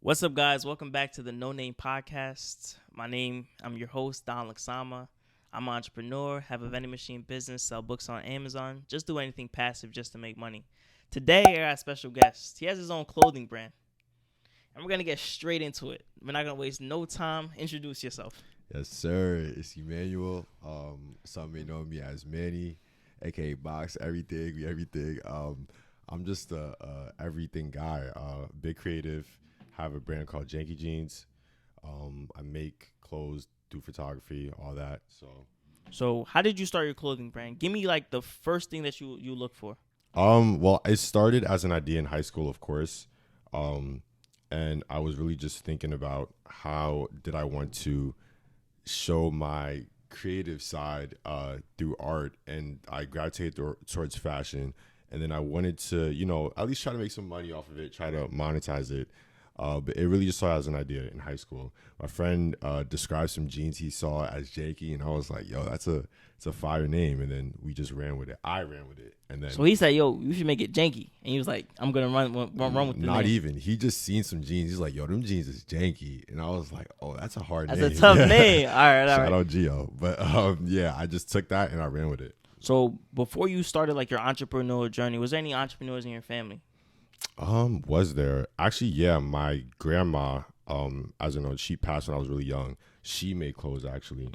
What's up, guys? Welcome back to the No Name Podcast. I'm your host, Don Laxama. I'm an entrepreneur, have a vending machine business, sell books on Amazon, just do anything passive just to make money. Today, I got a special guest. He has his own clothing brand, and we're going to get straight into it. We're not going to waste no time. Introduce yourself. Yes, sir. It's Emmanuel. Some may know me as Manny, aka Box Everything. I'm just a everything guy. Big creative. Have a brand called Janky Jeans. I make clothes, do photography, all that. So, how did you start your clothing brand? Give me like the first thing that you look for. Well, it started as an idea in high school, of course. And I was really just thinking about how did I want to show my creative side through art, and I gravitated towards fashion. And then I wanted to, at least try to make some money off of it, try to monetize it. But it really just started as an idea in high school. My friend described some jeans he saw as Jakey, and I was like, "Yo, it's a fire name." And then we just ran with it. I ran with it, and then So he said, "Yo, you should make it Janky," and he was like, "I'm gonna run with the not name." even. He just seen some jeans. He's like, "Yo, them jeans is janky," and I was like, "Oh, that's a hard That's name." a tough name. All right. Shout out Gio. But yeah, I just took that and I ran with it. So before you started like your entrepreneurial journey, was there any entrepreneurs in your family? Was there actually? Yeah, my grandma. As you know, she passed when I was really young. She made clothes actually,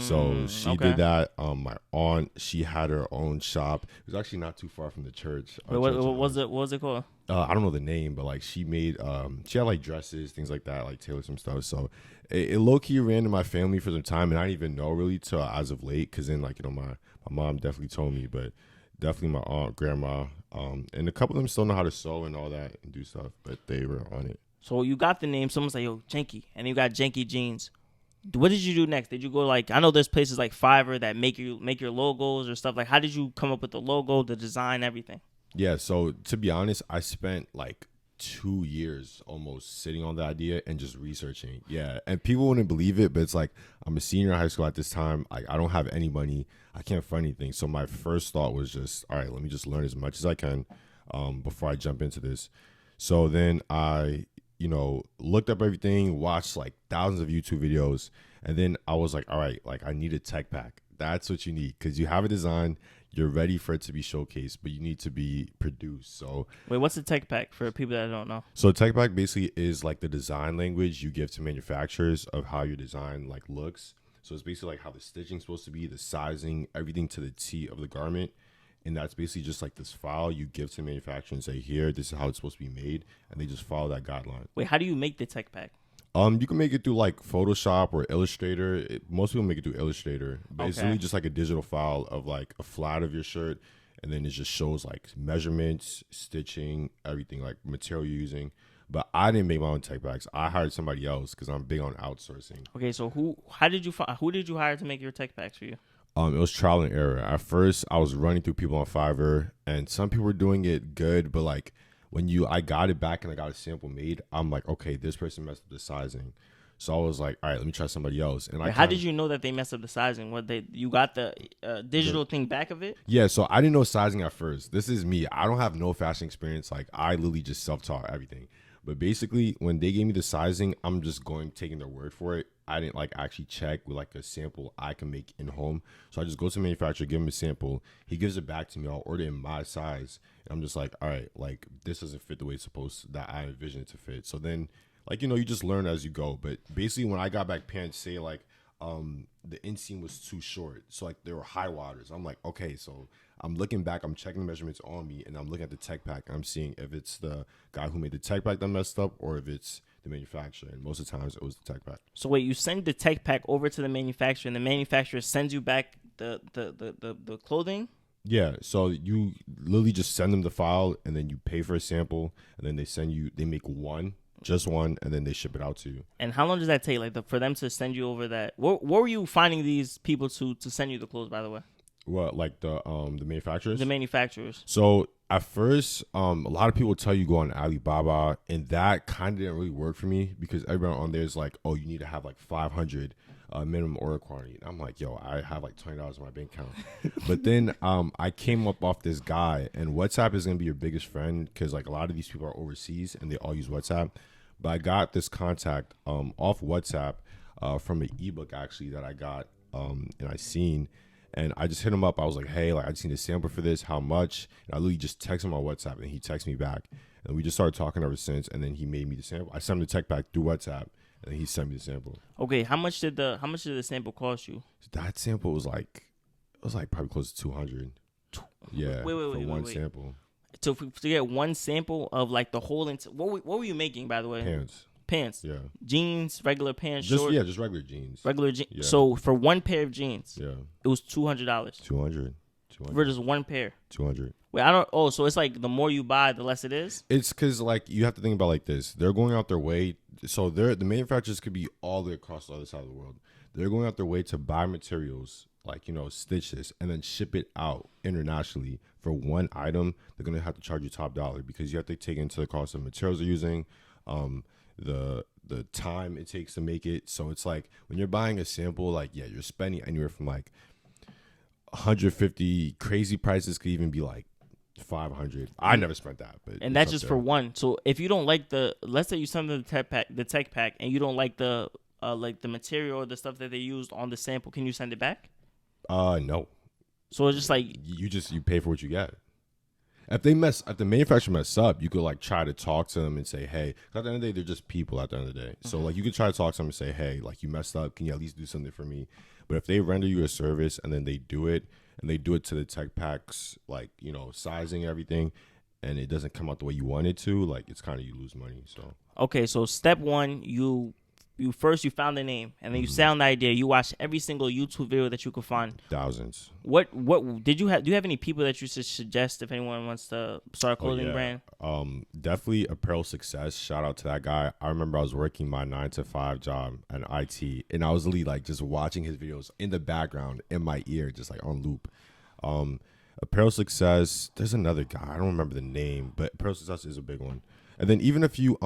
so she did that. My aunt, she had her own shop. It was actually not too far from the church. Wait, what was it? What was it called? I don't know the name, but like she made, she had like dresses, things like that, like tailored some stuff. So it low key ran in my family for some time, and I didn't even know really till as of late. Cause then like my mom definitely told me, but definitely my aunt, grandma, and a couple of them still know how to sew and all that and do stuff, but they were on it. So you got the name. Someone's like, "Yo, Janky," and you got Janky Jeans. What did you do next? Did you go like, I know there's places like Fiverr that make your logos or stuff. Like, how did you come up with the logo, the design, everything? Yeah, so to be honest, I spent like 2 years almost sitting on the idea and just researching. Yeah, and people wouldn't believe it, but it's like I'm a senior in high school at this time. I don't have any money. I can't fund anything. So my first thought was just, all right, let me just learn as much as I can before I jump into this. So then I, looked up everything, watched like thousands of YouTube videos, and then I was like, all right, like I need a tech pack. That's what you need because you have a design, you're ready for it to be showcased, but you need to be produced. So Wait, what's the tech pack for people that don't know? so tech pack basically is like the design language you give to manufacturers of how your design like looks. So it's basically like how the stitching's supposed to be, the sizing, everything to the T of the garment. And that's basically just like this file you give to the manufacturer and say, here, this is how it's supposed to be made. And they just follow that guideline. Wait, how do you make the tech pack? You can make it through like Photoshop or Illustrator. Most people make it through Illustrator, but it's Okay. really just like a digital file of like a flat of your shirt, and then it just shows like measurements, stitching, everything like material you're using. But I didn't make my own tech packs. I hired somebody else because I'm big on outsourcing. Okay, so who did you hire to make your tech packs for you? It was trial and error. At first, I was running through people on Fiverr, and some people were doing it good, but like I got it back and I got a sample made, I'm like, okay, this person messed up the sizing. So I was like, all right, let me try somebody else. And Wait, how did you know that they messed up the sizing? You got the digital thing back of it? Yeah, so I didn't know sizing at first. This is me. I don't have no fashion experience. Like I literally just self-taught everything. But basically, when they gave me the sizing, I'm just taking their word for it. I didn't like actually check with like a sample I can make in home. So I just go to the manufacturer, give him a sample. He gives it back to me. I'll order it in my size. And I'm just like, all right, like this doesn't fit the way it's supposed that I envision it to fit. So then, like, you just learn as you go. But basically, when I got back pants, say like the inseam was too short. So like there were high waters. I'm like, okay, so I'm looking back, I'm checking the measurements on me, and I'm looking at the tech pack. I'm seeing if it's the guy who made the tech pack that messed up or if it's the manufacturer. And most of the times it was the tech pack. So wait, you send the tech pack over to the manufacturer, and the manufacturer sends you back the clothing? Yeah, so you literally just send them the file and then you pay for a sample and then they make just one, and then they ship it out to you. And how long does that take? Like for them to send you over that? Where were you finding these people to send you the clothes? By the way, What, like the manufacturers? the manufacturers. So at first, a lot of people tell you go on Alibaba, and that kind of didn't really work for me because everyone on there is like, oh, you need to have like 500 minimum order quantity. And I'm like, yo, I have like $20 in my bank account. But then I came up off this guy, and WhatsApp is gonna be your biggest friend because like a lot of these people are overseas and they all use WhatsApp. But I got this contact off WhatsApp from an ebook actually that I got and I seen. And I just hit him up. I was like, hey, like I just need a sample for this. How much? And I literally just texted him on WhatsApp, and he texted me back. And we just started talking ever since. And then he made me the sample. I sent him the tech pack through WhatsApp, and he sent me the sample. Okay, how much did the sample cost you? That sample was like probably close to 200. Yeah, for one sample. So to get one sample of like the whole what were you making, by the way? Pants. Yeah. Jeans, regular pants, just regular jeans. Regular jeans. Yeah. So for one pair of jeans, it was $200. 200. For just one pair. 200. Wait, I don't. Oh, so it's like the more you buy, the less it is. It's because like you have to think about like this. They're going out their way. So the manufacturers could be all the way across the other side of the world. They're going out their way to buy materials, like, stitch this and then ship it out internationally for one item. They're gonna have to charge you top dollar because you have to take into the cost of materials they're using, the time it takes to make it. So it's like when you're buying a sample, like you're spending anywhere from like 150. Crazy prices could even be like 500. I never spent that, but and that's just for one. So if you don't like let's say you send them the tech pack, and you don't like the material or the stuff that they used on the sample, can you send it back? No. So it's just like you pay for what you get. If the manufacturer mess up, you could like try to talk to them and say, hey, 'cause at the end of the day, they're just people at the end of the day. So like you could try to talk to them and say, hey, like you messed up. Can you at least do something for me? But if they render you a service and then they do it and they do it to the tech packs, like, sizing, everything, and it doesn't come out the way you want it to, like it's kind of, you lose money. So, okay. So step one, you found the name, and then you sound the idea. You watch every single YouTube video that you could find. Thousands. What did you have? Do you have any people that you should suggest if anyone wants to start a clothing brand? Definitely Apparel Success. Shout out to that guy. I remember I was working my 9-to-5 job at IT, and I was literally like just watching his videos in the background in my ear, just like on loop. Apparel Success. There's another guy. I don't remember the name, but Apparel Success is a big one. And then even if you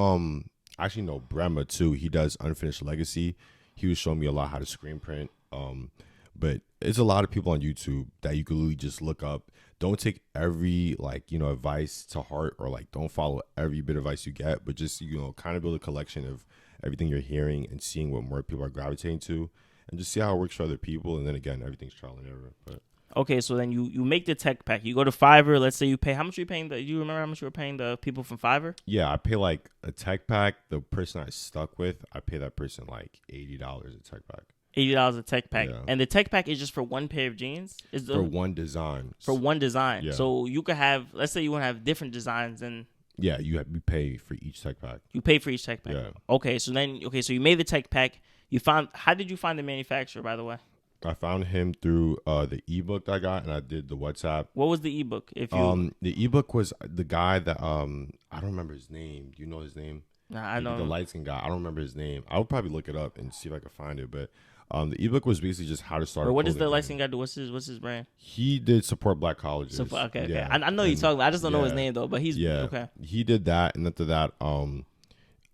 actually know Brema too. He does Unfinished Legacy. He was showing me a lot how to screen print. But it's a lot of people on YouTube that you could literally just look up. Don't take every advice to heart, or like don't follow every bit of advice you get, but just kind of build a collection of everything you're hearing and seeing what more people are gravitating to, and just see how it works for other people. And then again, everything's trial and error. But okay, so then you make the tech pack. You go to Fiverr. Let's say you pay. How much are you paying? You remember how much you were paying the people from Fiverr? Yeah, I pay like a tech pack. The person I stuck with, I pay that person like $80 a tech pack. $80 a tech pack, yeah. And the tech pack is just for one pair of jeans. For one design. For one design. Yeah. So you could have. Let's say you want to have different designs, and yeah, you pay for each tech pack. You pay for each tech pack. Yeah. Okay, so you made the tech pack. How did you find the manufacturer, by the way? I found him through the ebook that I got, and I did the WhatsApp. What was the ebook? The ebook was the guy that I don't remember his name. Do you know his name? Nah, I know the light skin guy. I don't remember his name. I would probably look it up and see if I could find it. But the ebook was basically just how to start. But what does the light skin guy do? What's his brand? He did support Black colleges. Okay. Yeah. I know you're talking about. I just don't know his name though. But he's okay. He did that, and after that,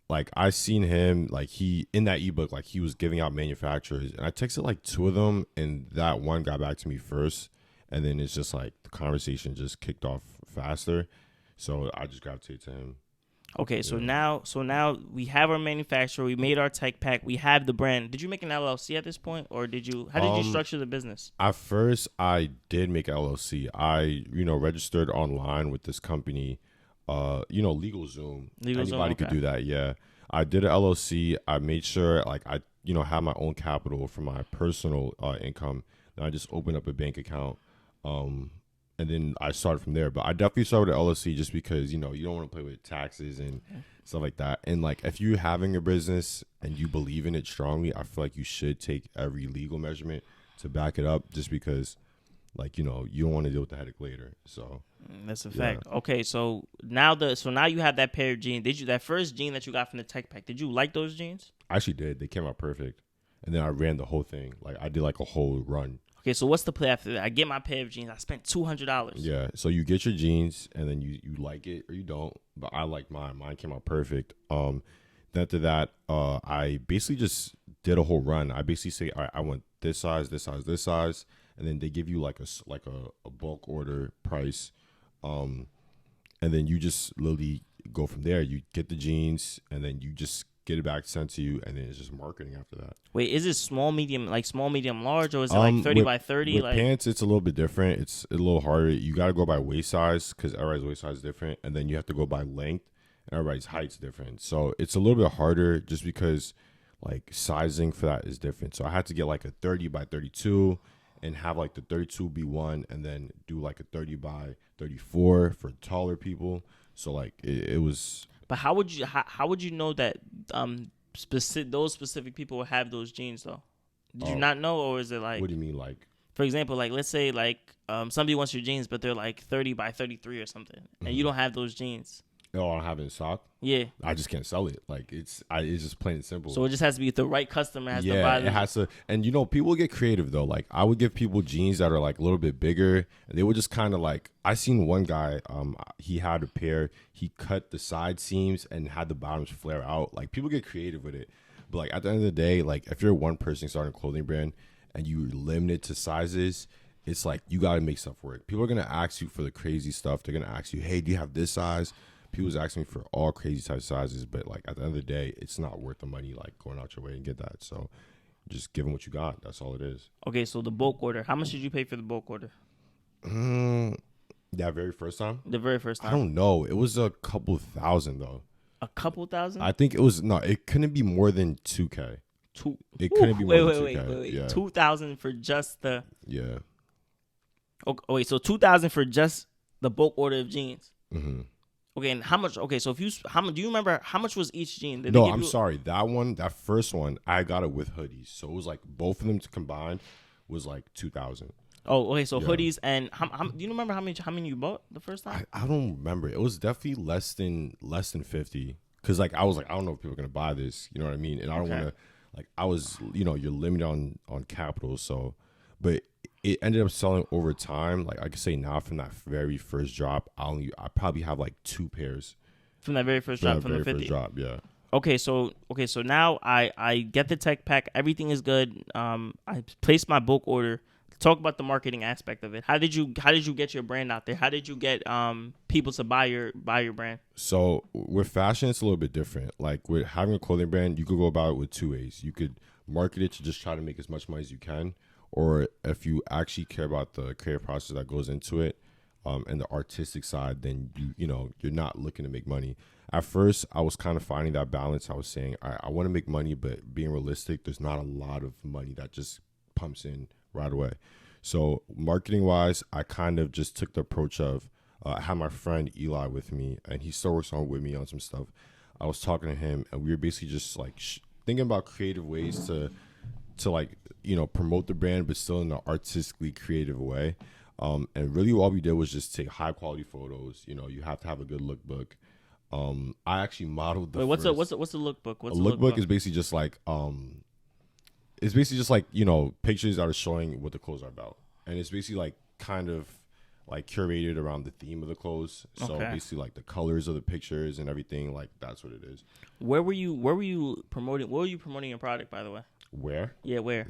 like I seen him, like he in that ebook, like he was giving out manufacturers, and I texted like 2 of them, and that one got back to me first, and then it's just like the conversation just kicked off faster, so I just gravitated to him. Okay, so now we have our manufacturer, we made our tech pack, we have the brand. Did you make an LLC at this point, or how did you structure the business? At first, I did make an LLC. I registered online with this company. LegalZoom. Anybody could do that. Yeah, I did an LLC. I made sure like I have my own capital for my personal income. And I just opened up a bank account, and then I started from there. But I definitely started with an LLC just because you don't want to play with taxes and stuff like that. And like if you're having a business and you believe in it strongly, I feel like you should take every legal measurement to back it up, just because like you don't want to deal with the headache later. So that's a fact. Okay, so now you have that pair of jeans. That first jean that you got from the tech pack, did you like those jeans? I actually did. They came out perfect. And then I ran the whole thing. Like I did like a whole run. Okay, so what's the play after that? I get my pair of jeans. I spent $200. Yeah, so you get your jeans and then you like it or you don't. But I like mine. Mine came out perfect. Then after that, I basically just did a whole run. I basically say, all right, I want this size, this size, this size, and then they give you like a bulk order price. And then you just literally go from there. You get the jeans, and then you just get it back sent to you, and then it's just marketing after that. Wait, is it small, medium, large, or is it like 30 by 30? With Like pants, it's a little bit different. It's a little harder. You got to go by waist size because everybody's waist size is different, and then you have to go by length, and everybody's height's different. So it's a little bit harder just because like sizing for that is different. So I had to get like a 30 by 32 and have like the 32 be one, and then do like a 30 by 34 for taller people. So like it was. But how would you know that those specific people will have those jeans though? Did you not know, or is it like? What do you mean, like? For example, like let's say like somebody wants your jeans, but they're like 30 by 33 or something, and you don't have those jeans. Oh, I don't have it in stock. Yeah, I just can't sell it. Like it's just plain and simple. so it just has to be the right customer has to buy them. It has to. And people get creative though. Like I would give people jeans that are like a little bit bigger, and they would just kind of like. I seen one guy. He had a pair. He cut the side seams and had the bottoms flare out. Like people get creative with it, but like at the end of the day, like if you're one person starting a clothing brand and you limit it to sizes, it's like you got to make stuff work. People are gonna ask you for the crazy stuff. They're gonna ask you, "Hey, do you have this size?" People was asking me for all crazy type sizes, but like at the end of the day, it's not worth the money like going out your way and get that. So just give them what you got. That's all it is. Okay, so the bulk order. How much did you pay for the bulk order? That very first time? The very first time. I don't know. It was a couple thousand though. A couple thousand? I think it was it couldn't be more than 2K. It couldn't be more than 2K. Wait. Yeah. 2,000 for just the. Yeah. Okay, wait. So 2,000 for just the bulk order of jeans. Mm-hmm. Okay, and how much? Okay, so do you remember how much was each jean? No, I'm sorry. That first one, I got it with hoodies, so it was like both of them combined was like 2,000. Oh, okay. So Yeah. hoodies and how do you remember how many you bought the first time? I don't remember. It was definitely less than 50. Cause like I was like, I don't know if people are gonna buy this. You know what I mean? And I don't want to like I was you're limited on capital. So, but it ended up selling over time. Like I could say now from that very first drop, I probably have like 2 pairs From that very first drop, from the 50. First drop, yeah. Okay, so now I get the tech pack. Everything is good. I placed my bulk order. Talk about the marketing aspect of it. How did you get your brand out there? How did you get people to buy your brand? So with fashion, it's a little bit different. Like with having a clothing brand, you could go about it with 2 ways. You could market it to just try to make as much money as you can, or if you actually care about the creative process that goes into it, and the artistic side, then you're not looking to make money. At first, I was kind of finding that balance. I was saying, I want to make money, but being realistic, there's not a lot of money that just pumps in right away. So marketing wise, I kind of just took the approach of I had my friend Eli with me, and he still works with me on some stuff. I was talking to him, and we were basically just like thinking about creative ways to like promote the brand, but still in an artistically creative way. And really all we did was just take high quality photos. You have to have a good lookbook. I actually modeled the what's the lookbook? A lookbook is basically just like it's basically just like pictures that are showing what the clothes are about, and it's basically like kind of like curated around the theme of the clothes. So basically like the colors of the pictures and everything, like that's what it is. Where were you promoting? Where were you promoting your product, by the way? Where? Yeah, where?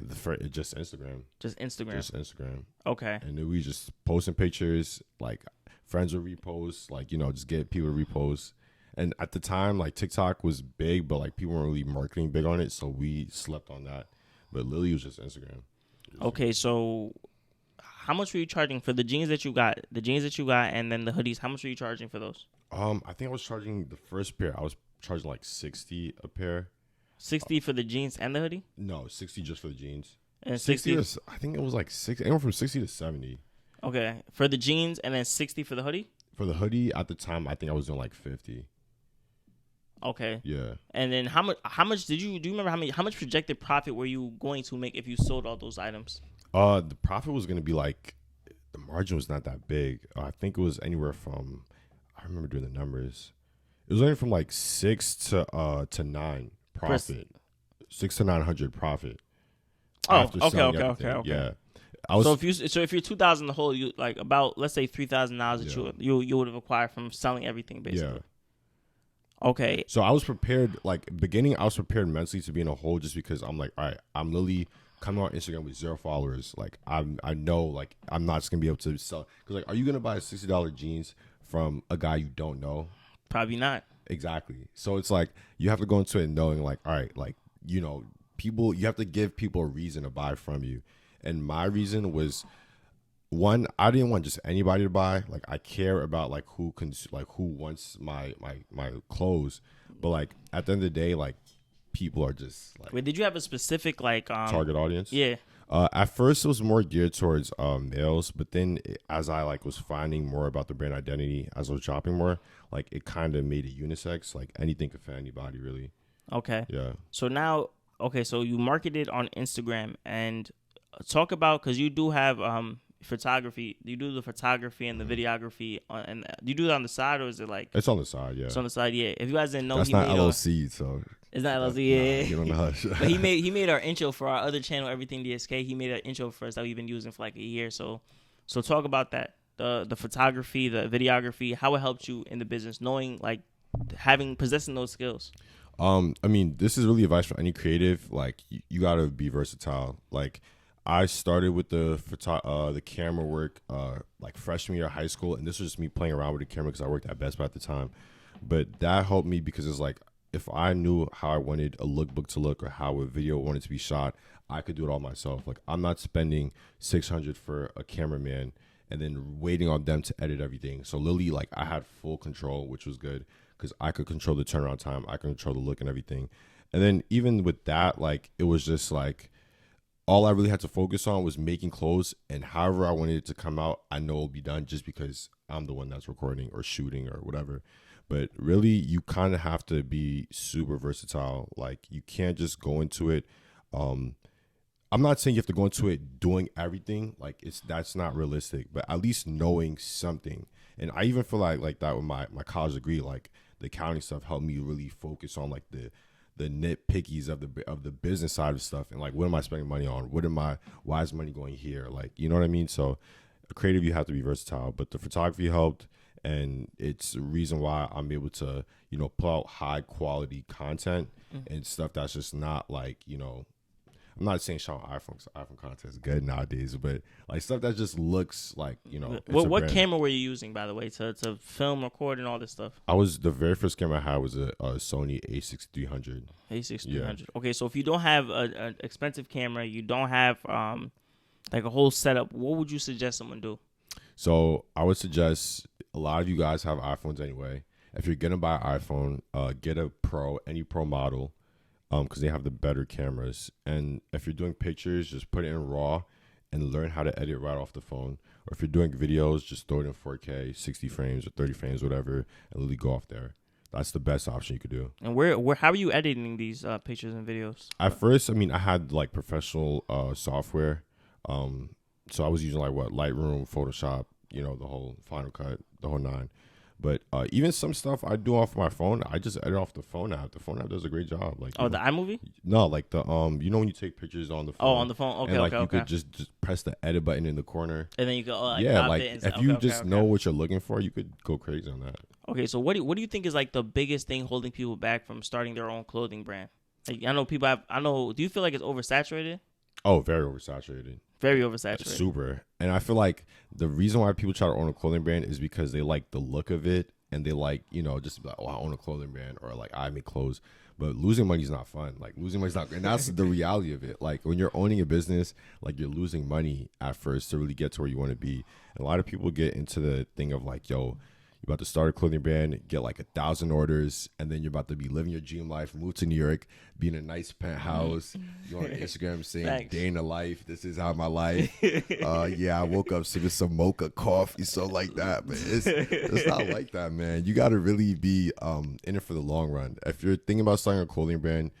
Just Instagram. Just Instagram. Just Instagram. Okay. And then we just posting pictures, like friends would repost, like just get people to repost. And at the time, like TikTok was big, but like people weren't really marketing big on it, so we slept on that. But Lily was just Instagram. Okay, so how much were you charging for the jeans that you got? The jeans that you got, and then the hoodies. How much were you charging for those? I think I was charging the first pair. I was charging like $60 a pair. 60 for the jeans and the hoodie? No, 60 just for the jeans. And 60? I think it was like 60. Anywhere from 60 to 70. Okay, for the jeans and then 60 for the hoodie? For the hoodie, at the time, I think I was doing like 50. Okay. Yeah. And then how much do you remember how much projected profit were you going to make if you sold all those items? The profit was going to be like, the margin was not that big. I think it was anywhere from, I remember doing the numbers. It was only from like 6 to 9 profit. 6 to 900 profit. Oh, okay. Yeah. So if you're 2,000 the whole, you like about, let's say $3,000 that you would have acquired from selling everything basically. Yeah. Okay. So I was prepared, like beginning, I was prepared mentally to be in a hole just because I'm like, all right, I'm literally coming on Instagram with 0 followers. Like I know, like I'm not just gonna be able to sell. Because like, are you gonna buy $60 jeans from a guy you don't know? Probably not. Exactly. So it's like you have to go into it knowing like, all right, like, you know, people, you have to give people a reason to buy from you. And my reason was, one, I didn't want just anybody to buy. Like, I care about like who wants my clothes. But like at the end of the day, like people are just like, Wait, did you have a specific like target audience? Yeah. At first, it was more geared towards males, but then as I like was finding more about the brand identity, as I was shopping more, like it kind of made it unisex. Like anything could fit anybody, really. Okay. Yeah. So now, okay, so you marketed on Instagram and talk about, because you do have photography. You do the photography and the videography, and you do it on the side, or is it like? It's on the side, yeah. It's on the side, yeah. If you guys didn't know, That's he not made LLC, so it's not LLC, nah, yeah. get on the hush. But he made our intro for our other channel, Everything DSK. He made an intro for us that we've been using for like a year. So talk about that. The photography, the videography, how it helped you in the business, knowing like possessing those skills. I mean, this is really advice for any creative. Like, you gotta be versatile. Like, I started with the camera work like freshman year of high school, and this was just me playing around with the camera because I worked at Best Buy at the time. But that helped me because it's like, if I knew how I wanted a lookbook to look or how a video wanted to be shot, I could do it all myself. Like, I'm not spending $600 for a cameraman and then waiting on them to edit everything. So literally, like, I had full control, which was good because I could control the turnaround time, I could control the look and everything. And then even with that, like, it was just like, all I really had to focus on was making clothes, and however I wanted it to come out, I know it'll be done just because I'm the one that's recording or shooting or whatever. But really, you kind of have to be super versatile. Like, you can't just go into it. I'm not saying you have to go into it doing everything. Like, that's not realistic, but at least knowing something. And I even feel like that with my college degree, like the accounting stuff helped me really focus on like the nitpickies of the business side of stuff, and like, what am I spending money on? Why is money going here? Like, you know what I mean? So creative, you have to be versatile, but the photography helped, and it's the reason why I'm able to, you know, put out high quality content and stuff that's just not like, you know, I'm not saying shot on iPhone, because iPhone content is good nowadays, but like stuff that just looks like, you know. What camera were you using, by the way, to film, record, and all this stuff? The very first camera I had was a Sony A6300. A6300. Yeah. Okay, so if you don't have an expensive camera, you don't have like a whole setup, what would you suggest someone do? So I would suggest, a lot of you guys have iPhones anyway. If you're gonna buy an iPhone, get a Pro, any Pro model. Because they have the better cameras. And if you're doing pictures, just put it in RAW and learn how to edit right off the phone. Or if you're doing videos, just throw it in 4K, 60 frames or 30 frames, whatever, and literally go off there. That's the best option you could do. And how are you editing these pictures and videos? At first, I mean, I had like professional software. So I was using like Lightroom, Photoshop, you know, the whole Final Cut, the whole nine. But even some stuff I do off my phone, I just edit off the phone app. The phone app does a great job. Like, the iMovie? No, like the you know when you take pictures on the phone. Oh, on the phone. Okay, and, like, okay, you okay. could just press the edit button in the corner. And then you go, yeah, like it if you just know what you're looking for, you could go crazy on that. Okay, so what do you think is like the biggest thing holding people back from starting their own clothing brand? Like, do you feel like it's oversaturated? Oh, very oversaturated. Very oversaturated. Super. And I feel like the reason why people try to own a clothing brand is because they like the look of it. And they like, you know, just like, oh, I own a clothing brand, or like, I make clothes. But losing money is not fun. Like, losing money is not, and that's the reality of it. Like, when you're owning a business, like, you're losing money at first to really get to where you want to be. And a lot of people get into the thing of like, yo, you're about to start a clothing brand, get like 1,000 orders, and then you're about to be living your dream life, move to New York, be in a nice penthouse. You're on Instagram saying, Thanks. Day in the life, this is how my life. Yeah, I woke up sipping some mocha coffee, so like that. But it's not like that, man. You got to really be in it for the long run. If you're thinking about starting a clothing brand,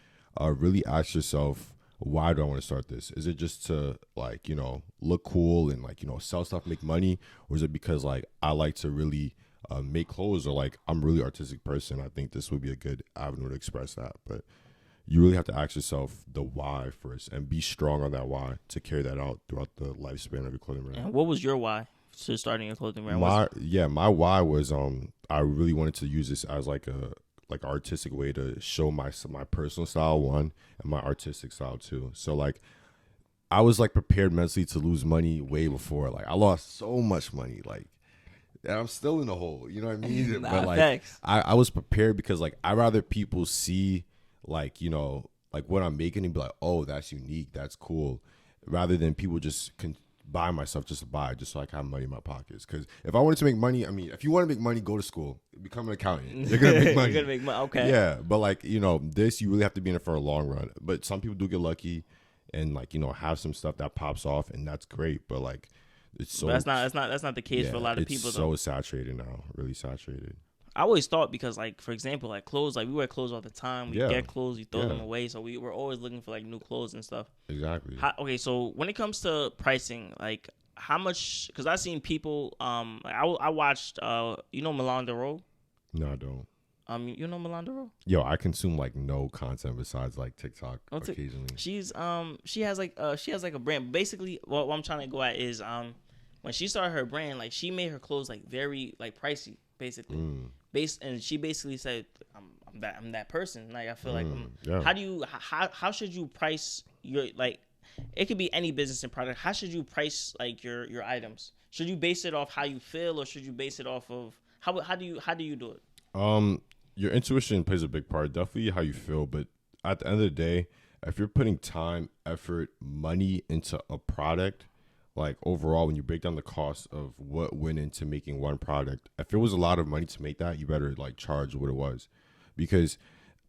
really ask yourself, why do I want to start this? Is it just to like, you know, look cool and like, you know, sell stuff, make money? Or is it because like I like to really make clothes, or like I'm a really artistic person? I think this would be a good avenue to express that. But you really have to ask yourself the why first and be strong on that why to carry that out throughout the lifespan of your clothing brand. And what was your why to starting a clothing brand? My why was I really wanted to use this as like a artistic way to show my personal style, one, and my artistic style too. So like I was like prepared mentally to lose money way before. Like I lost so much money. Like and I'm still in the hole. You know what I mean? Nah, But like, facts. I was prepared because like I rather people see like like what I'm making and be like, oh, that's unique, that's cool, rather than people just buy my stuff just to buy, just so I can have money in my pockets. Because if I wanted to make money, I mean, if you want to make money, go to school, become an accountant. You're gonna make money. You're gonna make money. Okay. Yeah, but like this you really have to be in it for a long run. But some people do get lucky, and like have some stuff that pops off, and that's great. But like it's so But that's not the case for a lot of people. It's so saturated now, really saturated. I always thought because, like, for example, like clothes, like we wear clothes all the time. We Yeah. get clothes, we throw Yeah. them away. So we're always looking for like new clothes and stuff. Exactly. Okay, so when it comes to pricing, like how much? Because I've seen people. Like I watched. Milan Dero. No, I don't. You know Milan Dero? Yo, I consume like no content besides like TikTok Oh, occasionally. She has like a brand. Basically, what I'm trying to go at is when she started her brand, like she made her clothes like very like pricey, basically. And she basically said, I'm that person. Like I feel like yeah. how should you price your, like, it could be any business and product. How should you price like your items? Should you base it off how you feel, or should you base it off of how do you do it? Your intuition plays a big part. Definitely how you feel, but at the end of the day, if you're putting time, effort, money into a product, like overall, when you break down the cost of what went into making one product, if it was a lot of money to make that, you better like charge what it was, because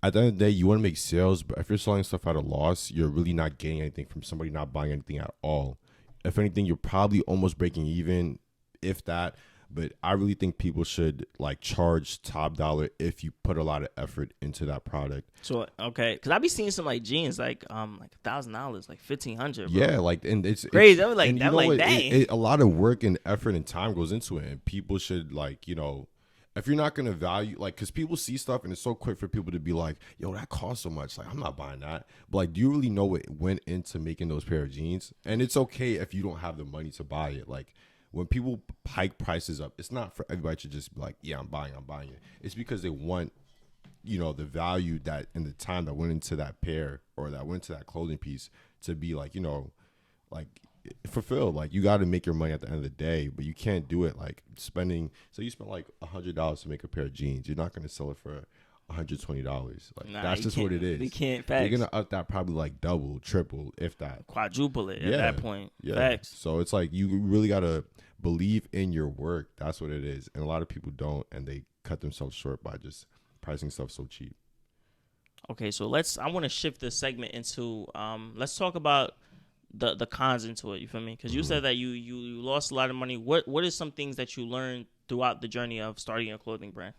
at the end of the day, you want to make sales, but if you're selling stuff at a loss, you're really not getting anything from somebody not buying anything at all. If anything, you're probably almost breaking even, if that. But I really think people should like charge top dollar if you put a lot of effort into that product. So okay, because I be seeing some like jeans like $1,000, like $1,500. Yeah, like, and it's crazy. I was like, and that, like, dang. a lot of work and effort and time goes into it, and people should like if you're not gonna value, like, because people see stuff and it's so quick for people to be like, yo, that costs so much, like I'm not buying that. But like, do you really know what went into making those pair of jeans? And it's okay if you don't have the money to buy it. Like, when people hike prices up, it's not for everybody to just be like, yeah, I'm buying it. It's because they want, the value that and the time that went into that pair or that went into that clothing piece to be like, like fulfilled. Like, you got to make your money at the end of the day, but you can't do it like spending. So you spend like $100 to make a pair of jeans. You're not going to sell it for $120. Like, Nah, that's just what it is. You can't. Facts. You're gonna up that probably like double, triple, if that, quadruple it at that point. Yeah. Facts. So it's like you really gotta believe in your work. That's what it is. And a lot of people don't, and they cut themselves short by just pricing stuff so cheap. Okay, so I want to shift this segment into let's talk about the cons into it. You feel me? Because you said that you lost a lot of money. What is some things that you learned throughout the journey of starting a clothing brand?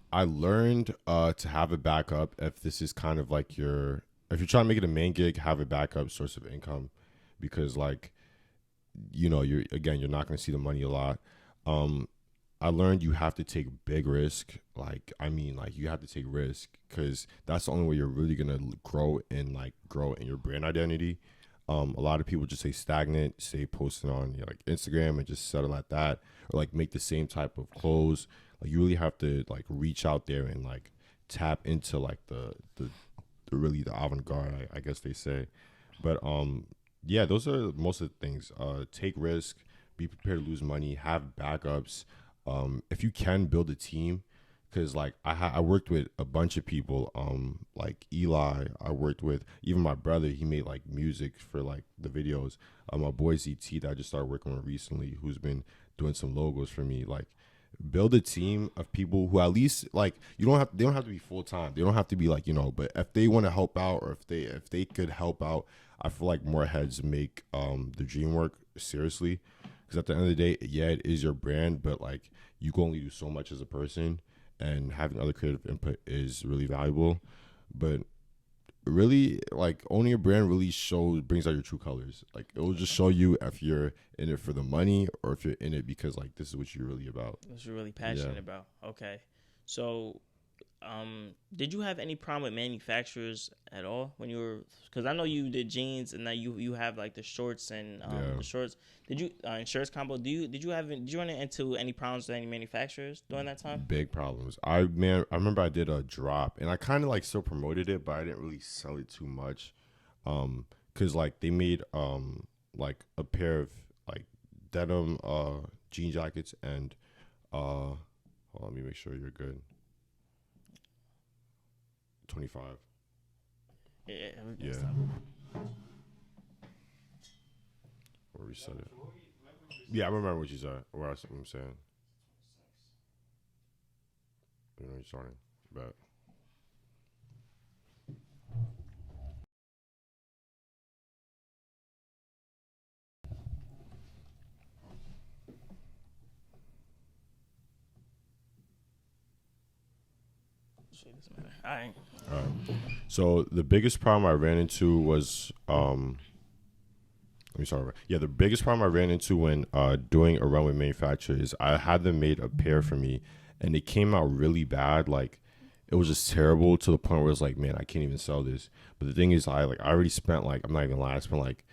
I learned to have a backup if this is kind of like if you're trying to make it a main gig, have a backup source of income, because like, you're not going to see the money a lot. I learned you have to take big risk. Like, you have to take risk, because that's the only way you're really going to grow in your brand identity. A lot of people just stay stagnant, stay posting on like Instagram and just settle at that, or like make the same type of clothes. Like, you really have to like reach out there and like tap into like the really the avant-garde, I guess they say. But yeah, those are most of the things. Take risk, be prepared to lose money, have backups. If you can, build a team, because like I worked with a bunch of people. Like Eli, I worked with even my brother. He made like music for like the videos. My boy ZT that I just started working with recently, who's been doing some logos for me. Like, build a team of people who at least like they don't have to be full time. They don't have to be like, but if they want to help out, or if they could help out, I feel like more heads make the dream work seriously. Because at the end of the day, yeah, it is your brand, but like, you can only do so much as a person, and having other creative input is really valuable. But really, like, owning a brand really brings out your true colors. Like, it will just show you if you're in it for the money, or if you're in it because like this is what you're really about. What you're really passionate about. Okay, so did you have any problem with manufacturers at all when you were? Because I know you did jeans, and now you have like the shorts and the shorts. Did you insurance combo? Did you run into any problems with any manufacturers during that time? Big problems. I remember I did a drop, and I kind of like still promoted it, but I didn't really sell it too much, because like they made like a pair of like denim jean jackets, and hold on, let me make sure you're good. 25. Yeah. Where we said it. Yeah, I remember what you said. What I'm saying. You know, you're starting. But All right. so the biggest problem I ran into was let me start over. Yeah, the biggest problem I ran into when doing a run with manufacturer is I had them made a pair for me, and they came out really bad. Like, it was just terrible to the point where it's like, man, I can't even sell this. But the thing is, I already spent, like, I'm not even lying, I spent like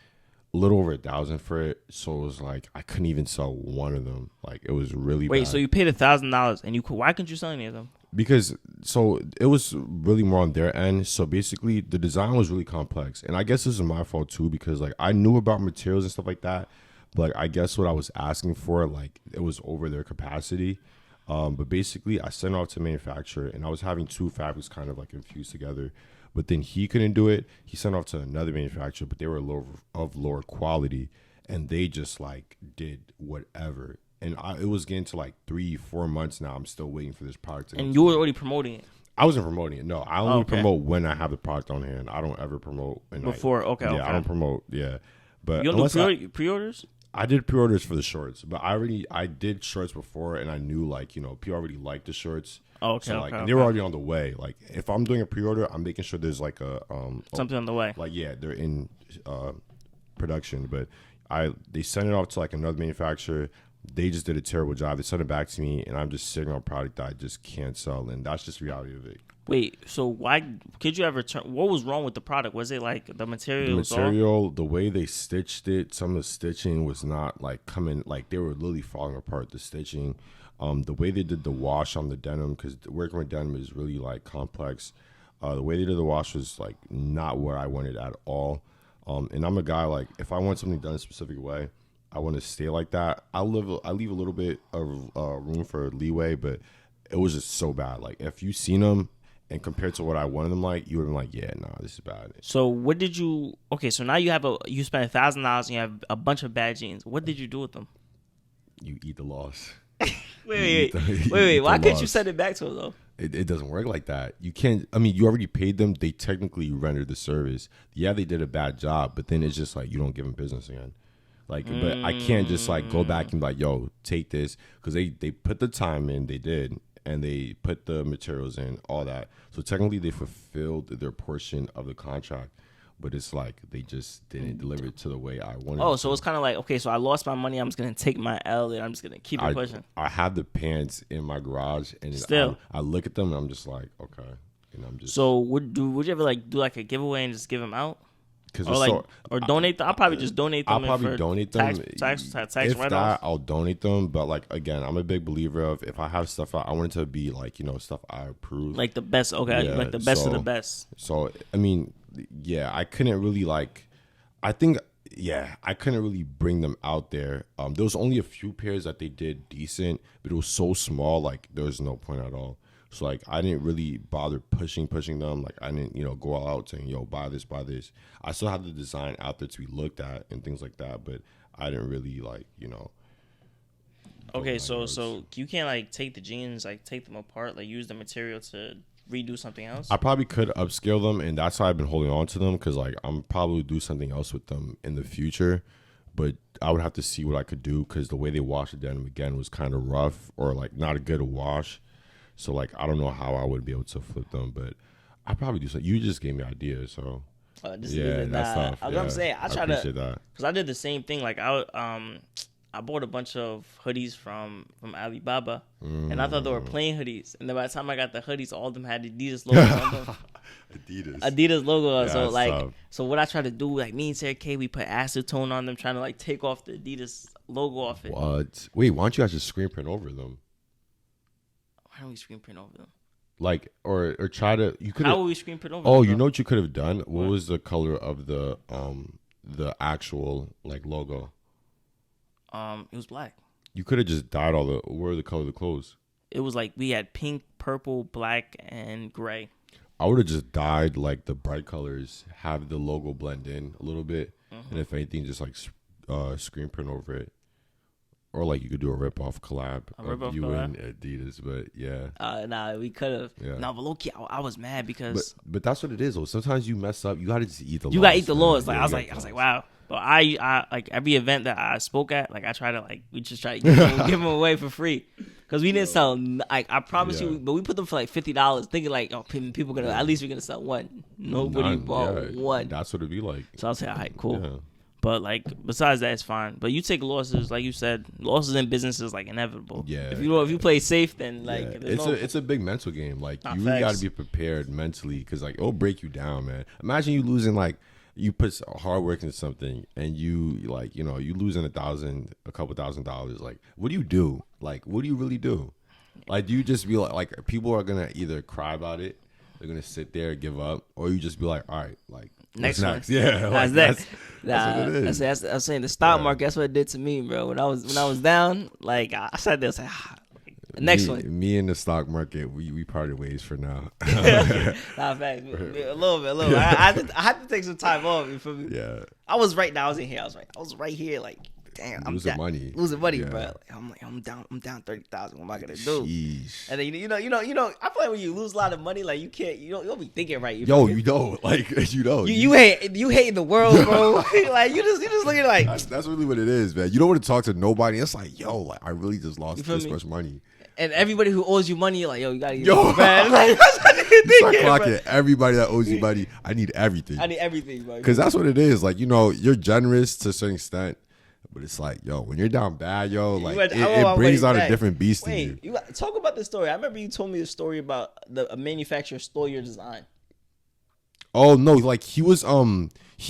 a little over $1,000 for it. So it was like I couldn't even sell one of them. Like, it was really Wait, bad. so you paid $1,000 and why couldn't you sell any of them? Because so it was really more on their end. So basically the design was really complex, and I guess this is my fault too, because like I knew about materials and stuff like that, but I guess what I was asking for, like, it was over their capacity. But basically I sent it off to the manufacturer, and I was having two fabrics kind of like infused together, but then he couldn't do it. He sent it off to another manufacturer, but they were lower quality, and they just like did whatever. And it was getting to like 3-4 months now. I'm still waiting for this product to come. And you were already promoting it. I wasn't promoting it. No, I only Okay. promote when I have the product on hand. I don't ever promote Before. Okay. Yeah, Okay. I don't promote. Yeah, but You don't unless do pre-orders? I did pre-orders for the shorts, but I did shorts before, and I knew, like, you know, people already liked the shorts. Okay. So like, okay, and they were already on the way. Like, if I'm doing a pre-order, I'm making sure there's like a something on the way. like, yeah, they're in production. But they sent it off to like another manufacturer. They just did a terrible job. They sent it back to me, and I'm just sitting on a product that I just can't sell, and that's just the reality of it. Wait, so why could you ever turn? What was wrong with the product? Was it like the material? The was off? material, the way they stitched it, some of the stitching was not like coming, like they were literally falling apart. The stitching, the way they did the wash on the denim, because working with denim is really like complex. The way they did the wash was like not what I wanted at all. And I'm a guy, like, if I want something done a specific way, I want to stay like that. I leave a little bit of room for leeway, but it was just so bad. Like, if you seen them and compared to what I wanted them like, you would have been like, yeah, nah, this is bad. So what did you? Okay, so now you spent $1,000 and you have a bunch of bad jeans. What did you do with them? You eat the loss. Wait. eat Why the couldn't you loss. send it back to us though? It doesn't work like that. You can't. I mean, you already paid them. They technically rendered the service. Yeah, they did a bad job, but then it's just like you don't give them business again. Like, but I can't just like go back and be like, yo, take this, because they put the time in, they did, and they put the materials in, all that. So technically, they fulfilled their portion of the contract, but it's like they just didn't deliver it to the way I wanted. Oh, so it's kind of like, okay, so I lost my money. I'm just gonna take my L and I'm just gonna keep it pushing. I have the pants in my garage, and Still. I look at them and I'm just like, okay, and I'm just So would you ever like do like a giveaway and just give them out? because Or like, or donate them. I'll probably just donate them. I'll probably for donate them. Tax If write that, off. I'll donate them. But like, again, I'm a big believer of, if I have stuff out, I want it to be like, you know, stuff I approve. Like the best. Okay, Yeah, like the best of so- the best. So I mean, yeah, I couldn't really like. I think, yeah, I couldn't really bring them out there. There was only a few pairs that they did decent, but it was so small, like there was no point at all. So like, I didn't really bother pushing them. Like, I didn't, you know, go all out saying, yo, buy this, buy this. I still had the design out there to be looked at and things like that, but I didn't really, like, you know. Okay, go my so you can't like take the jeans, like take them apart, like use the material to redo something else. I probably could upscale them, and that's why I've been holding on to them, because like I'm probably do something else with them in the future, but I would have to see what I could do, because the way they washed the denim again was kind of rough, or like not a good wash. So like, I don't know how I would be able to flip them, but I probably do something. You just gave me ideas, so Just yeah, leave it. that's Nah, tough. what Yeah, I'm saying, I try appreciate to, that. because I did the same thing. Like I bought a bunch of hoodies from Alibaba, and I thought they were plain hoodies. And then by the time I got the hoodies, all of them had Adidas logos on them. Adidas logo. Yeah, So that's like, tough. so what I try to do, like me and Sarah K, we put acetone on them, trying to like take off the Adidas logo off it. What? Wait, why don't you guys just screen print over them? Why don't we screen print over them? Like, or try to, you could. How will we screen print over Oh, them? you know what you could have done? What What? was the color of the actual like logo? It was black. You could have just dyed all the. What were the color of the clothes? It was like we had pink, purple, black, and gray. I would have just dyed like the bright colors, have the logo blend in a little bit, and if anything, just like screen print over it, or like you could do a rip off collab of you and Adidas. But yeah, nah, we could have. Yeah. No, but low key, I was mad because. But that's what it is. Though sometimes you mess up, you gotta just eat the. You gotta eat the laws. Like I was like, wow. But I like every event that I spoke at, like I try to we just try to give them away for free. Because we didn't sell, like I promise you, but we put them for like $50, thinking like, oh, people gonna at least we're gonna sell one. Nobody bought one. That's what it'd be like. So I'll say, all right, cool. Yeah. But like besides that, it's fine. But you take losses, like you said, losses in business is like inevitable. Yeah. If you play safe, then like it's a big mental game. Like you really facts. got to be prepared mentally because like it'll break you down, man. Imagine you losing like. You put hard work into something and you like, you losing a couple $1,000. Like, what do? Like, what do you really do? Like, do you just be like people are going to either cry about it, they're going to sit there, give up, or you just be like, all right, like, next. Yeah. Like, that's what it is. I was saying the stock market, that's what it did to me, bro. When I was down, like, I sat there and said, next one. Me and the stock market, we parted ways for now. Nah, facts. A little bit. I had to take some time off. You feel me? Yeah. I was right now. I was right here. Like, damn, I'm losing money, yeah. Bro. Like, I'm down 30,000. What am I gonna do? Jeez. And then you know. I feel like when you lose a lot of money, like you don't be thinking right. You hate the world, bro. Like you just looking like that's really what it is, man. You don't want to talk to nobody. It's like, yo, like I really just lost this much money. And everybody who owes you money, you're like, yo, you gotta get it, man. Like, that's what you start clocking everybody that owes you money. I need everything. Bro. Because that's what it is. Like, you're generous to a certain extent, but it's like, yo, when you're down bad, yo, like it brings out a different beast in you. Talk about the story. I remember you told me a story about a manufacturer stole your design. Oh no, like he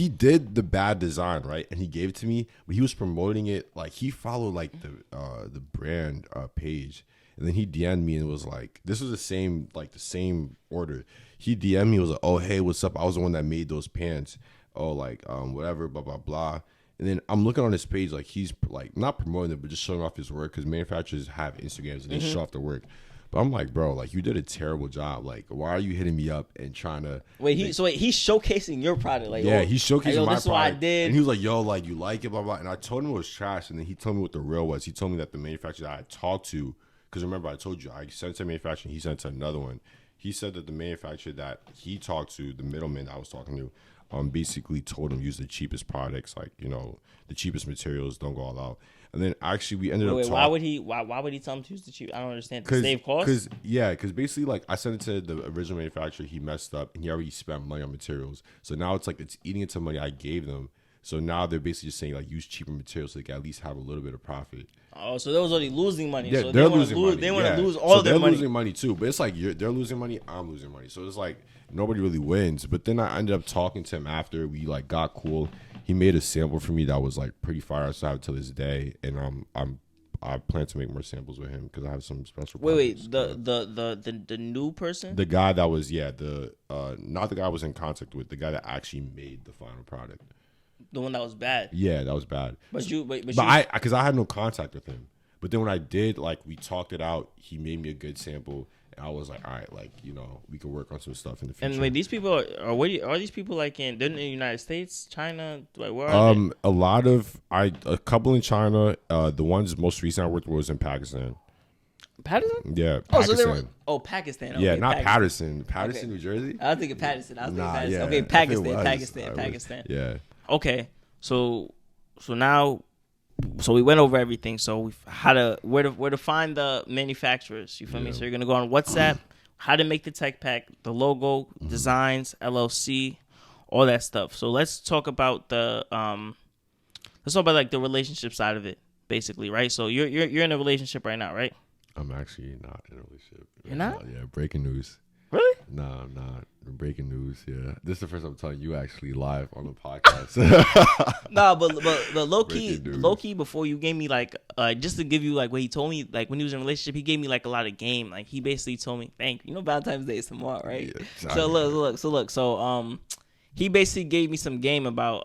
did the bad design, right? And he gave it to me, but he was promoting it. Like he followed like the brand page. And then he DM'd me and was like, this was the same order. He DM'd me and was like, oh, hey, what's up? I was the one that made those pants. Oh, like, whatever, blah, blah, blah. And then I'm looking on his page, like, he's, like, not promoting it, but just showing off his work because manufacturers have Instagrams and they show off their work. But I'm like, bro, like, you did a terrible job. Like, why are you hitting me up and trying to... He's showcasing your product. Like, yeah, he's showcasing my product. This is what I did. And he was like, yo, like, you like it, blah, blah. And I told him it was trash. And then he told me what the real was. He told me that the manufacturer that I had talked to... Because remember, I told you, I sent to a manufacturer, he sent to another one. He said that the manufacturer that he talked to, the middleman I was talking to, basically told him use the cheapest products, like, the cheapest materials, don't go all out. And then actually we ended up talking. Why would he tell him to use the cheap? I don't understand. To save costs? Because basically, like, I sent it to the original manufacturer, he messed up, and he already spent money on materials. So now it's like it's eating into money I gave them. So now they're basically just saying, like, use cheaper materials so they can at least have a little bit of profit. Oh, so they was already losing money. Yeah, so they're losing money. They want to lose all their money. They're losing money too. But it's like they're losing money, I'm losing money. So it's like nobody really wins. But then I ended up talking to him after we like got cool. He made a sample for me that was like pretty fire. So I have it to this day, and I plan to make more samples with him because I have some special. Wait, the new person, the guy that was not the guy I was in contact with, the guy that actually made the final product. The one that was bad. Yeah, that was bad. But because I had no contact with him. But then when I did, like, we talked it out. He made me a good sample, and I was like, all right, like, we could work on some stuff in the future. And wait, these people are these people like they're in the United States, China? Like, where are they? A couple in China. The ones most recent I worked with was in Pakistan. Patterson? Yeah, Pakistan. Pakistan. Okay, yeah, not Patterson. Patterson, okay. New Jersey? I was thinking Patterson. Patterson. Yeah, okay, Pakistan. Yeah. Okay, so now, so we went over everything. So where to find the manufacturers. You feel me? So you're gonna go on WhatsApp, how to make the tech pack, the logo, designs, LLC, all that stuff. So let's talk about like the relationship side of it, basically, right? So you're in a relationship right now, right? I'm actually not in a relationship. You're not? Yeah, breaking news. Really? No, I'm not. Breaking news, yeah. This is the first time I'm telling you actually live on the podcast. No, but low key, before you gave me like just to give you like what he told me, like when he was in a relationship, he gave me like a lot of game. Like he basically told me, thank you. Valentine's Day is tomorrow, right? Yeah, so look. So he basically gave me some game about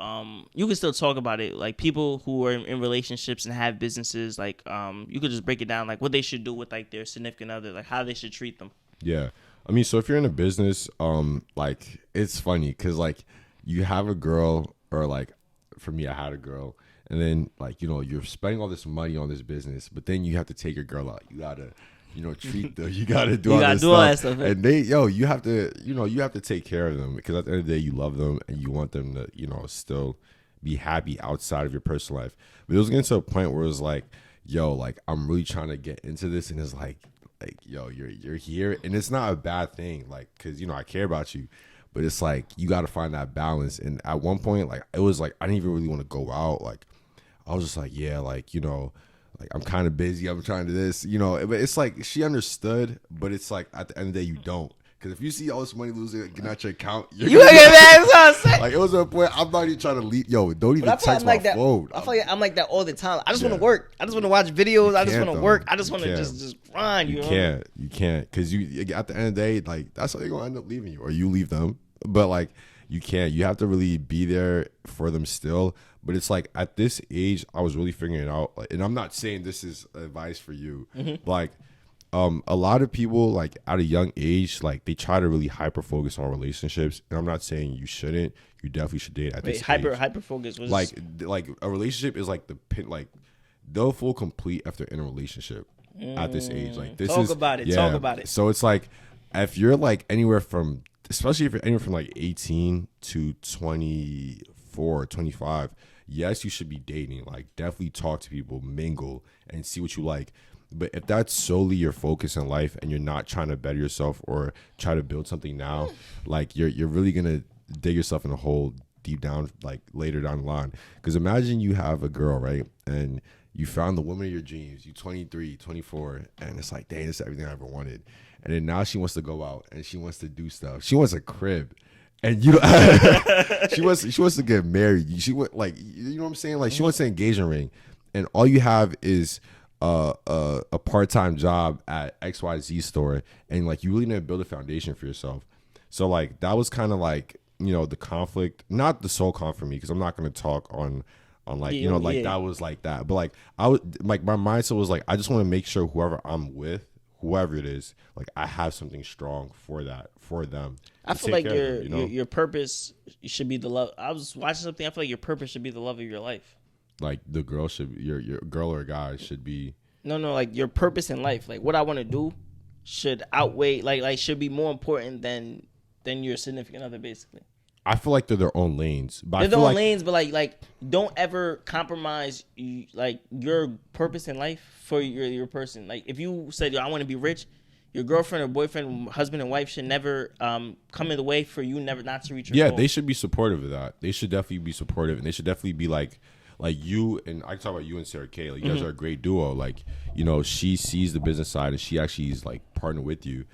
you can still talk about it, like people who are in relationships and have businesses, like you could just break it down, like what they should do with like their significant other, like how they should treat them. Yeah. I mean, so if you're in a business, like it's funny because like you have a girl, or like for me, I had a girl, and then like, you know, you're spending all this money on this business, but then you have to take your girl out. You gotta, you know, treat them. You gotta do all that stuff. And you have to, you know, you have to take care of them because at the end of the day, you love them and you want them to, you know, still be happy outside of your personal life. But it was getting to a point where it was like, yo, like I'm really trying to get into this, and it's like yo, you're here, and it's not a bad thing, like, because, you know, I care about you, but it's like you got to find that balance. And at one point, like, it was like I didn't even really want to go out. Like, I was just like, yeah, like, you know, like I'm kind of busy, I'm trying to this, you know. But it's like she understood, but it's like at the end of the day, you don't. Because if you see all this money losing, getting out your account, you're gonna get mad. That's what I'm saying. Like, it was a point, I'm not even trying to leave. Yo, don't even text my phone. I feel like I'm like that all the time. I just want to work. I just want to watch videos. I just want to work. I just want to just grind. You can't. Because you, at the end of the day, like, that's how they're going to end up leaving you. Or you leave them. But, like, you can't. You have to really be there for them still. But it's like, at this age, I was really figuring it out. Like, and I'm not saying this is advice for you. Mm-hmm. Like, a lot of people, like, at a young age, like, they try to really hyper focus on relationships, and I'm not saying you shouldn't. You definitely should date at this age. Hyper focus. Like a relationship is like the pin. Like, they'll feel complete if they're in a relationship at this age. Like, this talk about it. So it's like, if you're like anywhere from, especially if you're anywhere from like 18 to 24, 25, yes, you should be dating. Like, definitely talk to people, mingle, and see what you like. But if that's solely your focus in life and you're not trying to better yourself or try to build something now, like, you're really gonna dig yourself in a hole deep down, like, later down the line. Because imagine you have a girl, right, and you found the woman of your dreams. You 23, 24, and it's like, dang, this is everything I ever wanted. And then now she wants to go out and she wants to do stuff. She wants a crib. And you, she wants to get married. She went, like, you know what I'm saying? Like, she wants an engagement ring, and all you have is a part-time job at XYZ store, and like, you really need to build a foundation for yourself. So like, that was kind of like, you know, the conflict, not the sole conflict for me, because I'm not going to talk on like, you know, like, that was like that. But like, I was like, my mindset was like, I just want to make sure whoever I'm with, whoever it is, like, I have something strong for them. I feel like your purpose should be the love. I was watching something. I feel like your purpose should be the love of your life. Like, the girl should, your girl or guy should be. No, like, your purpose in life, like what I want to do, should outweigh, like should be more important than your significant other, basically. I feel like they're their own lanes. But they're their own lanes, but like don't ever compromise like your purpose in life for your person. Like, if you said, yo, I want to be rich, your girlfriend or boyfriend, husband and wife should never come in the way for you not to reach your goal. They should be supportive of that. They should definitely be supportive, and they should definitely be like you, and I can talk about you and Sarah Kay. Like, you guys are a great duo. Like, you know, she sees the business side and she actually is like partnered with you.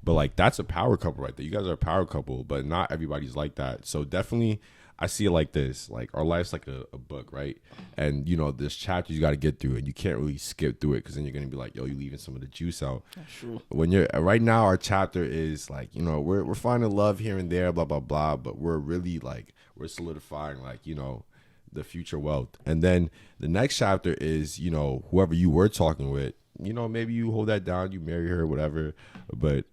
But like, that's a power couple right there. You guys are a power couple, but not everybody's like that. So definitely, I see it like this. Like, our life's like a book, right? And, you know, there's chapters you got to get through, and you can't really skip through it, because then you're gonna be like, yo, you're leaving some of the juice out. That's true. When you're right now, our chapter is like, you know, we're finding love here and there, blah blah blah, but we're really like, we're solidifying, like, you know, the future wealth. And then the next chapter is, you know, whoever you were talking with, you know, maybe you hold that down, you marry her, whatever. But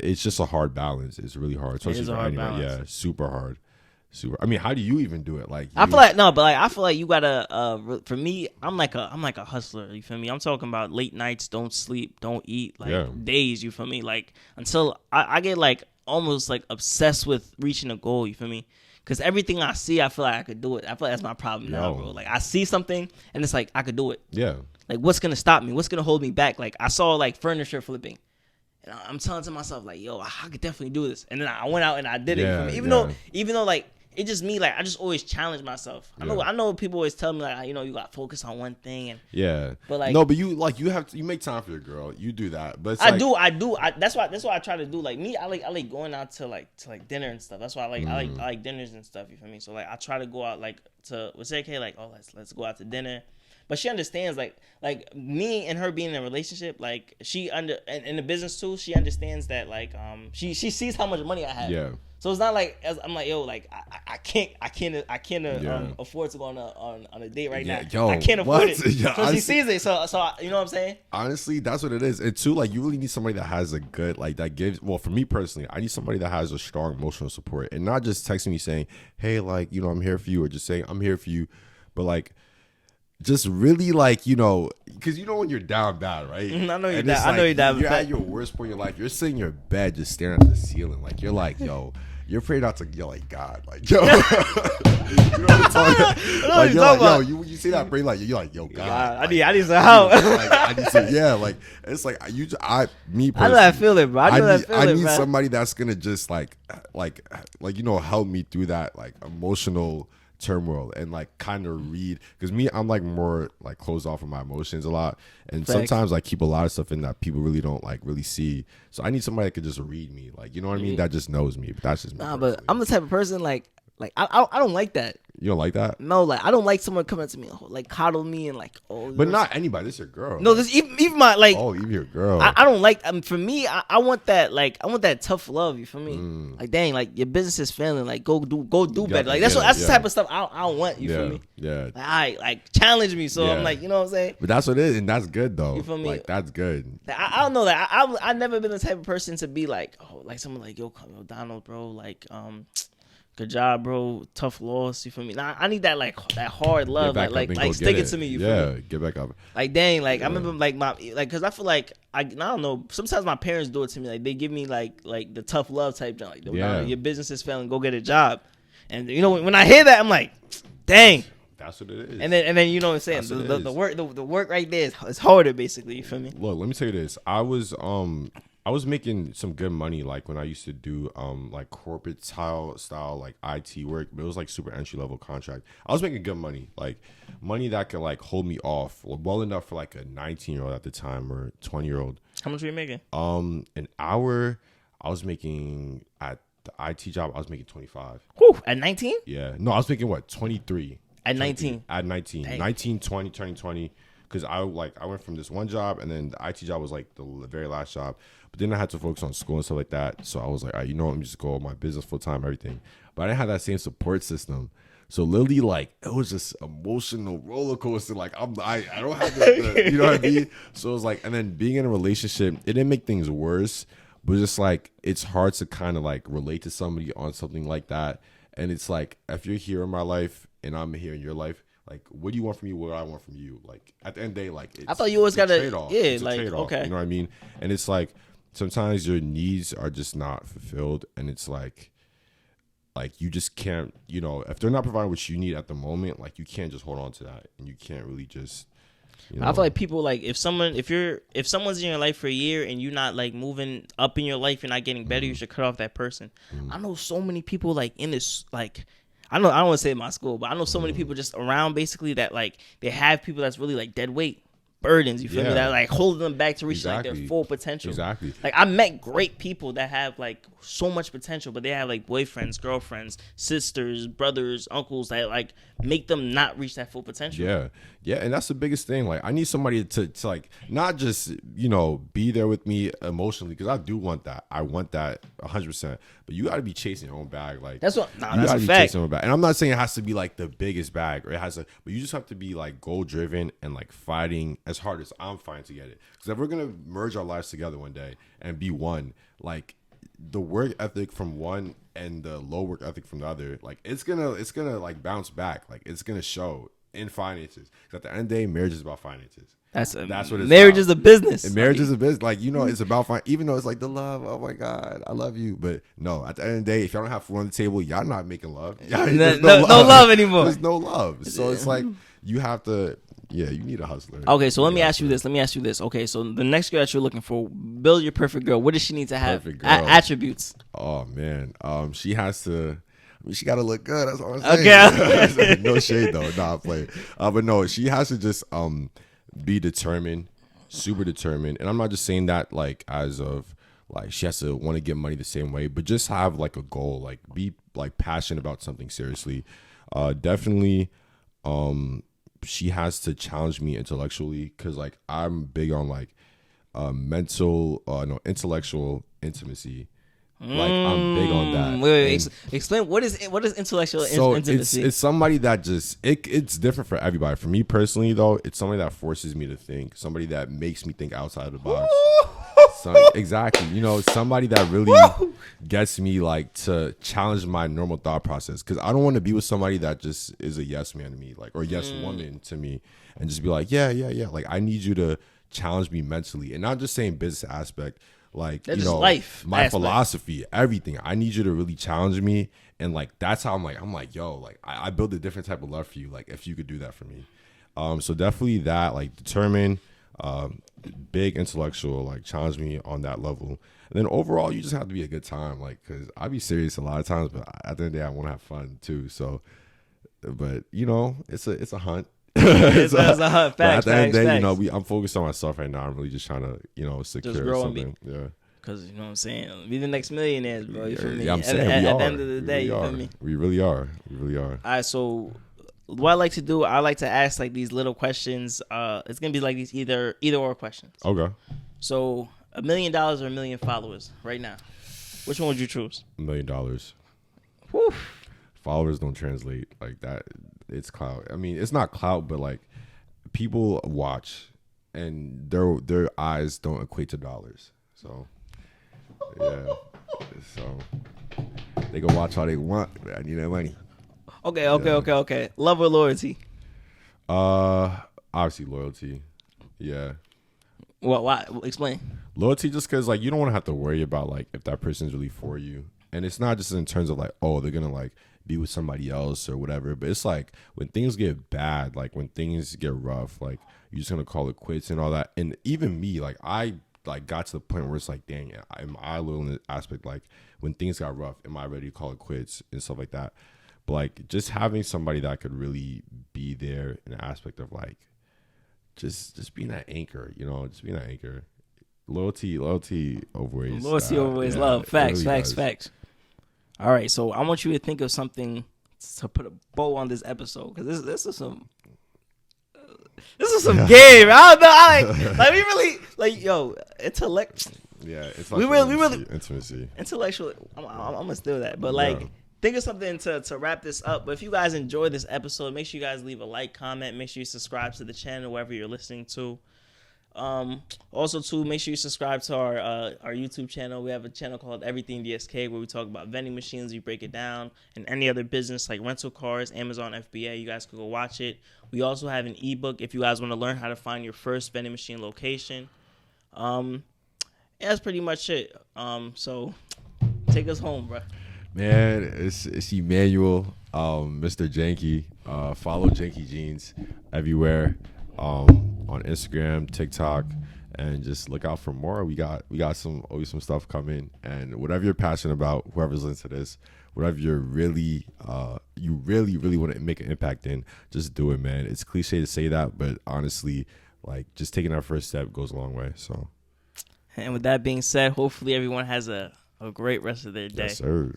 it's just a hard balance. It's really hard. It is a hard balance. Yeah, super hard. I mean, how do you even do it? Like, I feel like you gotta. For me, I'm like a hustler. You feel me? I'm talking about late nights, don't sleep, don't eat, like days. You feel me? Like, until I get like almost like obsessed with reaching a goal. You feel me? Because everything I see, I feel like I could do it. I feel like that's my problem now, bro. Like, I see something and it's like, I could do it. Yeah. Like, what's gonna stop me? What's gonna hold me back? Like, I saw like furniture flipping. And I'm telling to myself, like, yo, I could definitely do this. And then I went out and I did it. Even though like, it's just me, like, I just always challenge myself. I know people always tell me, like, you know, you got to focus on one thing. And but like, no, but you make time for your girl. You do that. But it's I do. That's why I try to do. Like, me, I like going out to dinner and stuff. That's why I like dinners and stuff. You feel me? So like, I try to go out like to with AK, like, oh, let's go out to dinner. but she understands like me and her being in a relationship. Like she and in the business too, she understands that like she sees how much money I have. Yeah. So it's not like I'm like, yo, like I can't Yeah. afford to go on a date right Yeah, now. yo, I can't afford what? it. Yeah, so she sees it. So you know what I'm saying? Honestly, that's what it is. And two, like you really need somebody that has a good, like that gives. Well, for me personally, I need somebody that has a strong emotional support, and not just texting me saying, "Hey, like you know, I'm here for you," or just saying, "I'm here for you," but like just really like because when you're down bad, right? I know you're And down. it's I know you're down. You're at your worst point in your life. You're sitting in your bed, just staring at the ceiling, like you're like, yo. You're praying not to yell like God, like yo. You know what I'm talking about? Like you're like, yo, you see that prayer, like you're like, yo, God. I like, need some help. Like, I need some, yeah, like it's like me personally, I know that feeling, bro. I need somebody that's gonna just like help me through that like emotional turmoil and like kind of read, because I'm like more like closed off of my emotions a lot, and Facts. sometimes I keep a lot of stuff in that people really don't like really see. So I need somebody that could just read me, like you know what I mean, that just knows me. But that's just me. Nah, but I'm the type of person like I don't like that. You don't like that? No, like I don't like someone coming to me like coddle me and like But not anybody. This your girl. No, this even my like. Oh, even your girl. I don't like. For me, I want that like I want that tough love. You feel me? Like dang, like your business is failing. Like go do better. Like that's the type of stuff I want. You feel me? Yeah. Like challenge me. So I'm like, you know what I'm saying? But that's what it is, and that's good though. You feel me? Like that's good. I don't know that I never been the type of person to be like, oh, like someone like yo Donald, bro, like good job, bro. Tough loss. You feel me? Nah, I need that like that hard love, like stick it to me. You feel me? Get back up. Like dang, like I remember like because I feel like I don't know. Sometimes my parents do it to me. Like they give me like the tough love type job. Like nah, your business is failing. Go get a job. And when I hear that, I'm like, dang. That's what it is. And then you know what I'm saying. The work right there is harder basically. You feel me? Look, let me tell you this. I was making some good money like when I used to do like corporate style like IT work, but it was like super entry level contract. I was making good money, like money that could like hold me off well enough for like a 19-year-old at the time or 20-year-old. How much were you making? An hour I was making at the IT job. I was making 25. Whew, at 19? Yeah, no, I was making what 23 at 19. At 19, dang. 19, 20, turning 20. Because I went from this one job, and then the IT job was like the very last job. But then I had to focus on school and stuff like that. So I was like, all right, let me just go my business full time, everything. But I didn't have that same support system. So literally, like, it was just emotional roller coaster. Like I don't have the you know what I mean? So it was like, and then being in a relationship, it didn't make things worse, but just like it's hard to kind of like relate to somebody on something like that. And it's like, if you're here in my life and I'm here in your life, like, what do you want from me? What do I want from you? Like, at the end of the day, like, I thought you always got to, it's like, okay. You know what I mean? And it's like, sometimes your needs are just not fulfilled. And it's like you just can't, if they're not providing what you need at the moment, like, you can't just hold on to that. And you can't really just, I feel like people, like, if someone's in your life for a year and you're not, like, moving up in your life, you're not getting better, you should cut off that person. I know so many people, like, in this, like, I don't want to say my school, but I know so many people just around basically that like they have people that's really like dead weight burdens. You feel me? That like holding them back to reach like their full potential. Exactly. Like I met great people that have like so much potential, but they have like boyfriends, girlfriends, sisters, brothers, uncles that like make them not reach that full potential. Yeah, and that's the biggest thing. Like I need somebody to like not just be there with me emotionally, because I do want that. I want that 100%. But you got to be chasing your own bag. Like that's what. You got to be chasing your own bag. And I'm not saying it has to be like the biggest bag, or it has to. But you just have to be like goal driven and like fighting as hard as I'm fighting to get it. Because if we're gonna merge our lives together one day and be one, like the work ethic from one and the low work ethic from the other, like it's gonna like bounce back. Like it's gonna show in finances. Because at the end of the day, marriage is about finances. That's what it's marriage about. Is a business. And marriage is a business. Like, it's about even though it's like the love, oh my God, I love you. But no, at the end of the day, if y'all don't have food on the table, y'all not making love. No love anymore. There's no love. So it's like you have to, you need a hustler. Okay, so let me ask you this. Okay, so the next girl that you're looking for, build your perfect girl. What does she need to have? Attributes. Oh man. She has to, she got to look good. That's all I'm saying. Okay. No shade though. Nah, I'm playing. But no, she has to just be determined, super determined. And I'm not just saying that like as of like she has to want to get money the same way, but just have like a goal, like be like passionate about something seriously. Definitely she has to challenge me intellectually, because like I'm big on like intellectual intimacy. Like I'm big on that. Wait, explain what is intellectual intimacy? It's somebody that just it's different for everybody. For me personally, though, it's somebody that forces me to think, somebody that makes me think outside the box. Exactly, you know, somebody that really gets me like to challenge my normal thought process. Because I don't want to be with somebody that just is a yes man to me, like, or yes woman to me, and just be like, yeah. Like I need you to challenge me mentally, and not just saying business aspect. Like, that's you know, life my aspect. philosophy, everything. I need you to really challenge me. And like, that's how I'm like, yo, like I build a different type of love for you. Like if you could do that for me. So definitely that, like determined, big intellectual, like challenge me on that level. And then overall, you just have to be a good time. Like, cause I be serious a lot of times, but at the end of the day, I want to have fun too. So, but you know, it's a hunt. It's a hunt. Facts, at the end of the day, facts. you know, I'm focused on myself right now. I'm really just trying to, you know, secure something. Yeah. Cause you know what I'm saying, be the next millionaires, bro. You feel me? Yeah, I'm saying at we are. the end of the day, really you feel me? We really are. We really are. All right, so what I like to do, I like to ask like these little questions. It's gonna be like these either or questions. Okay. So $1 million or 1 million followers right now, which one would you choose? $1 million. Whew. Followers don't translate like that. It's clout. I mean, it's not clout, but like people watch, and their eyes don't equate to dollars. So yeah. So they can watch all they want, but I need that money. Okay. Love or loyalty? Obviously loyalty. Yeah. Well, why? Explain. Loyalty, just because like you don't want to have to worry about like if that person's really for you, and it's not just in terms of like, oh, they're gonna like be with somebody else or whatever, but it's like when things get bad, like when things get rough, like you're just gonna call it quits and all that. And even me, like I like got to the point where it's like, dang, am I loyal in the aspect like when things got rough, am I ready to call it quits and stuff like that? But like just having somebody that could really be there in the aspect of like just being that anchor, you know, just being that anchor. Loyalty overweighs. Loyalty overweighs love. Facts. All right, so I want you to think of something to put a bow on this episode, because this is some game. I don't know. Like we really like intellect. Yeah, it's like we really intimacy. Intellectual. I'm gonna steal that, but like think of something to wrap this up. But if you guys enjoyed this episode, make sure you guys leave a like, comment. Make sure you subscribe to the channel wherever you're listening to. Also too, make sure you subscribe to our YouTube channel. We have a channel called Everything DSK where we talk about vending machines, we break it down, and any other business like rental cars, Amazon FBA. You guys could go watch it. We also have an ebook if you guys want to learn how to find your first vending machine location. Yeah, that's pretty much it. So take us home, bro. Man, it's Emmanuel, Mr. Janky. Follow Janky Jeans everywhere. On Instagram, TikTok, and just look out for more. We got always some stuff coming, and whatever you're passionate about, whoever's listening to this, whatever you're really you really want to make an impact in, just do it, man. It's cliche to say that, but honestly, like just taking that first step goes a long way. So, and with that being said, hopefully everyone has a great rest of their day. Yes, sir.